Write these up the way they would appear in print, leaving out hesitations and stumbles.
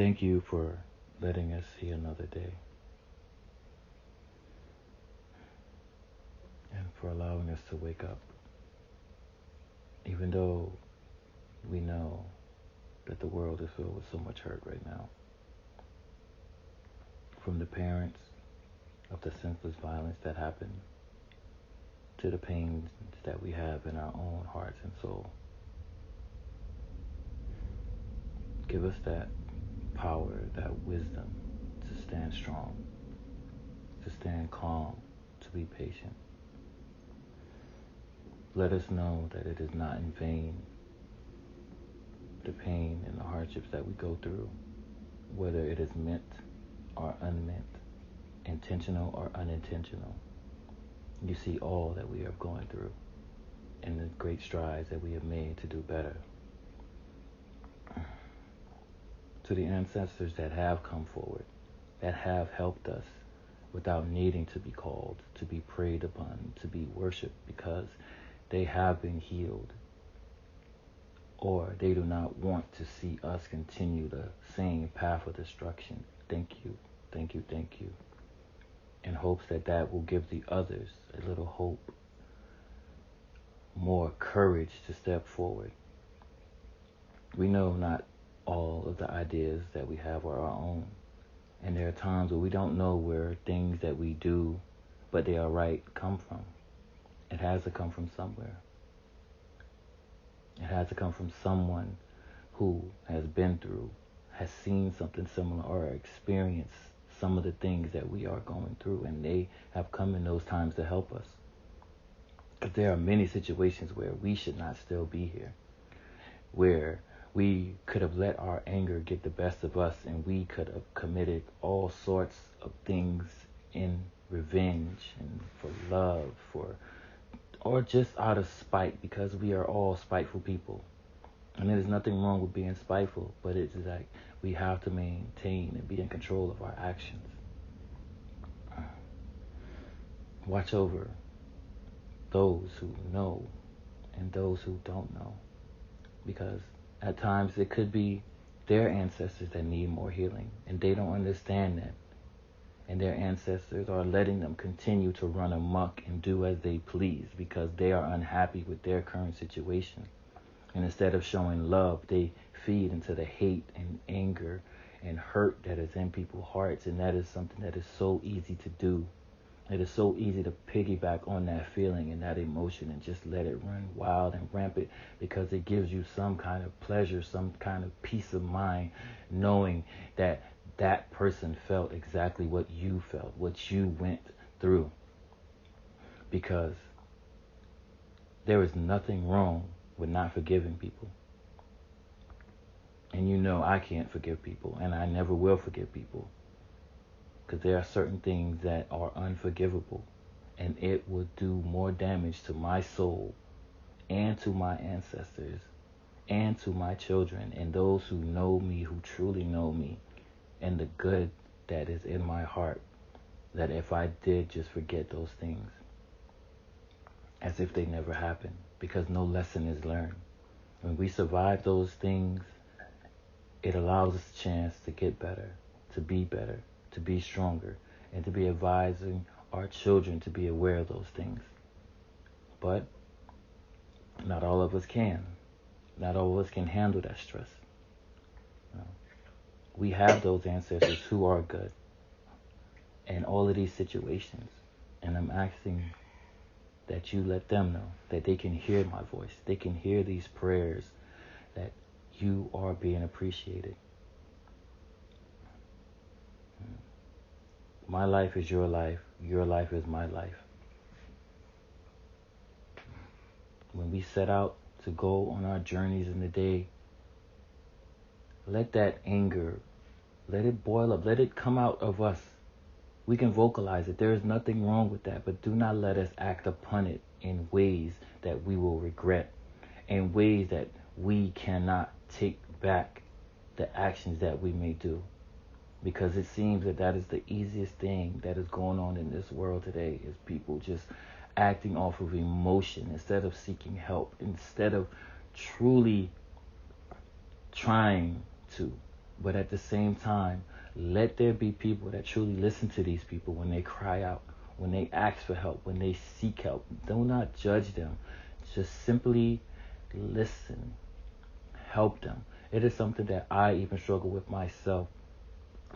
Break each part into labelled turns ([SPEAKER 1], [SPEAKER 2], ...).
[SPEAKER 1] Thank you for letting us see another day and for allowing us to wake up. Even though we know that the world is filled with so much hurt right now. From the parents of the senseless violence that happened to the pains that we have in our own hearts and soul. Give us that power, that wisdom to stand strong, to stand calm, to be patient. Let us know that it is not in vain, the pain and the hardships that we go through, whether it is meant or unmeant, intentional or unintentional. You see all that we are going through and the great strides that we have made to do better. To the ancestors that have come forward, that have helped us without needing to be called, to be prayed upon, to be worshipped, because they have been healed, or they do not want to see us continue the same path of destruction. Thank you, thank you, thank you. In hopes that that will give the others a little hope, more courage to step forward. We know not all of the ideas that we have are our own. And there are times where we don't know where things that we do, but they are right, come from. It has to come from somewhere. It has to come from someone who has been through, has seen something similar, or experienced some of the things that we are going through, and they have come in those times to help us. Because there are many situations where we should not still be here, where we could have let our anger get the best of us, and we could have committed all sorts of things in revenge and for love, or just out of spite, because we are all spiteful people. And there's nothing wrong with being spiteful, but it's like we have to maintain and be in control of our actions. Watch over those who know and those who don't know, because at times it could be their ancestors that need more healing, and they don't understand that. And their ancestors are letting them continue to run amok and do as they please because they are unhappy with their current situation. And instead of showing love, they feed into the hate and anger and hurt that is in people's hearts. And that is something that is so easy to do. It is so easy to piggyback on that feeling and that emotion and just let it run wild and rampant, because it gives you some kind of pleasure, some kind of peace of mind, knowing that that person felt exactly what you felt, what you went through. Because there is nothing wrong with not forgiving people. And you know I can't forgive people, and I never will forgive people. Because there are certain things that are unforgivable, and it will do more damage to my soul and to my ancestors and to my children and those who know me, who truly know me, and the good that is in my heart, that if I did just forget those things as if they never happened, because no lesson is learned. When we survive those things, it allows us a chance to get better, to be stronger, and to be advising our children to be aware of those things. But not all of us can. Not all of us can handle that stress. We have those ancestors who are good in all of these situations. And I'm asking that you let them know that they can hear my voice. They can hear these prayers, that you are being appreciated. My life is your life. Your life is my life. When we set out to go on our journeys in the day, let that anger, let it boil up. Let it come out of us. We can vocalize it. There is nothing wrong with that. But do not let us act upon it in ways that we will regret, in ways that we cannot take back the actions that we may do. Because it seems that that is the easiest thing that is going on in this world today, is people just acting off of emotion instead of seeking help, instead of truly trying to But at the same time, let there be people that truly listen to these people when they cry out, when they ask for help, when they seek help. Do not judge them. Just simply listen. Help them. It is something that I even struggle with myself,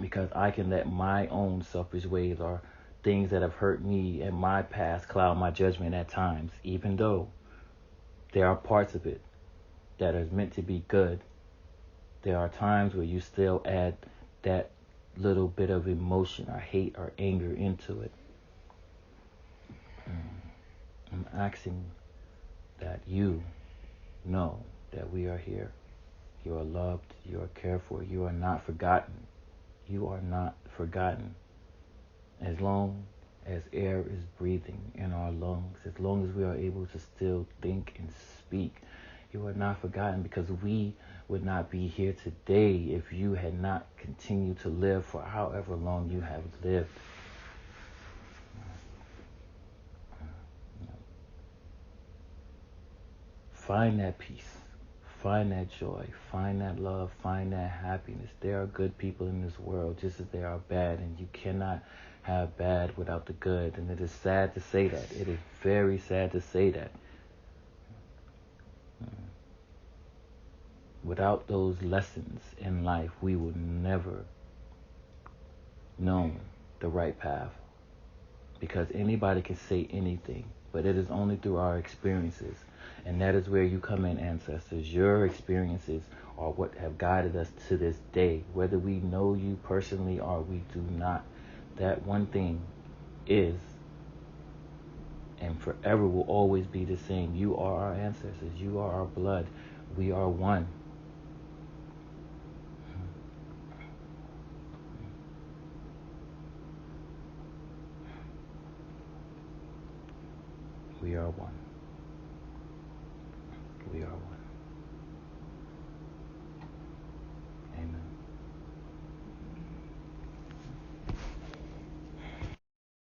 [SPEAKER 1] because I can let my own selfish ways or things that have hurt me in my past cloud my judgment at times, even though there are parts of it that is meant to be good. There are times where you still add that little bit of emotion or hate or anger into it. I'm asking that you know that we are here. You are loved. You are cared for. You are not forgotten. You are not forgotten. As long as air is breathing in our lungs, as long as we are able to still think and speak, you are not forgotten, because we would not be here today if you had not continued to live for however long you have lived. Find that peace. Find that joy. Find that love. Find that happiness. There are good people in this world just as there are bad, and you cannot have bad without the good. And it is sad to say that. It is very sad to say that. Without those lessons in life, we would never know the right path. Because anybody can say anything, but it is only through our experiences. And that is where you come in, ancestors. Your experiences are what have guided us to this day. Whether we know you personally or we do not, that one thing is and forever will always be the same. You are our ancestors. You are our blood. We are one. We are one. We are one.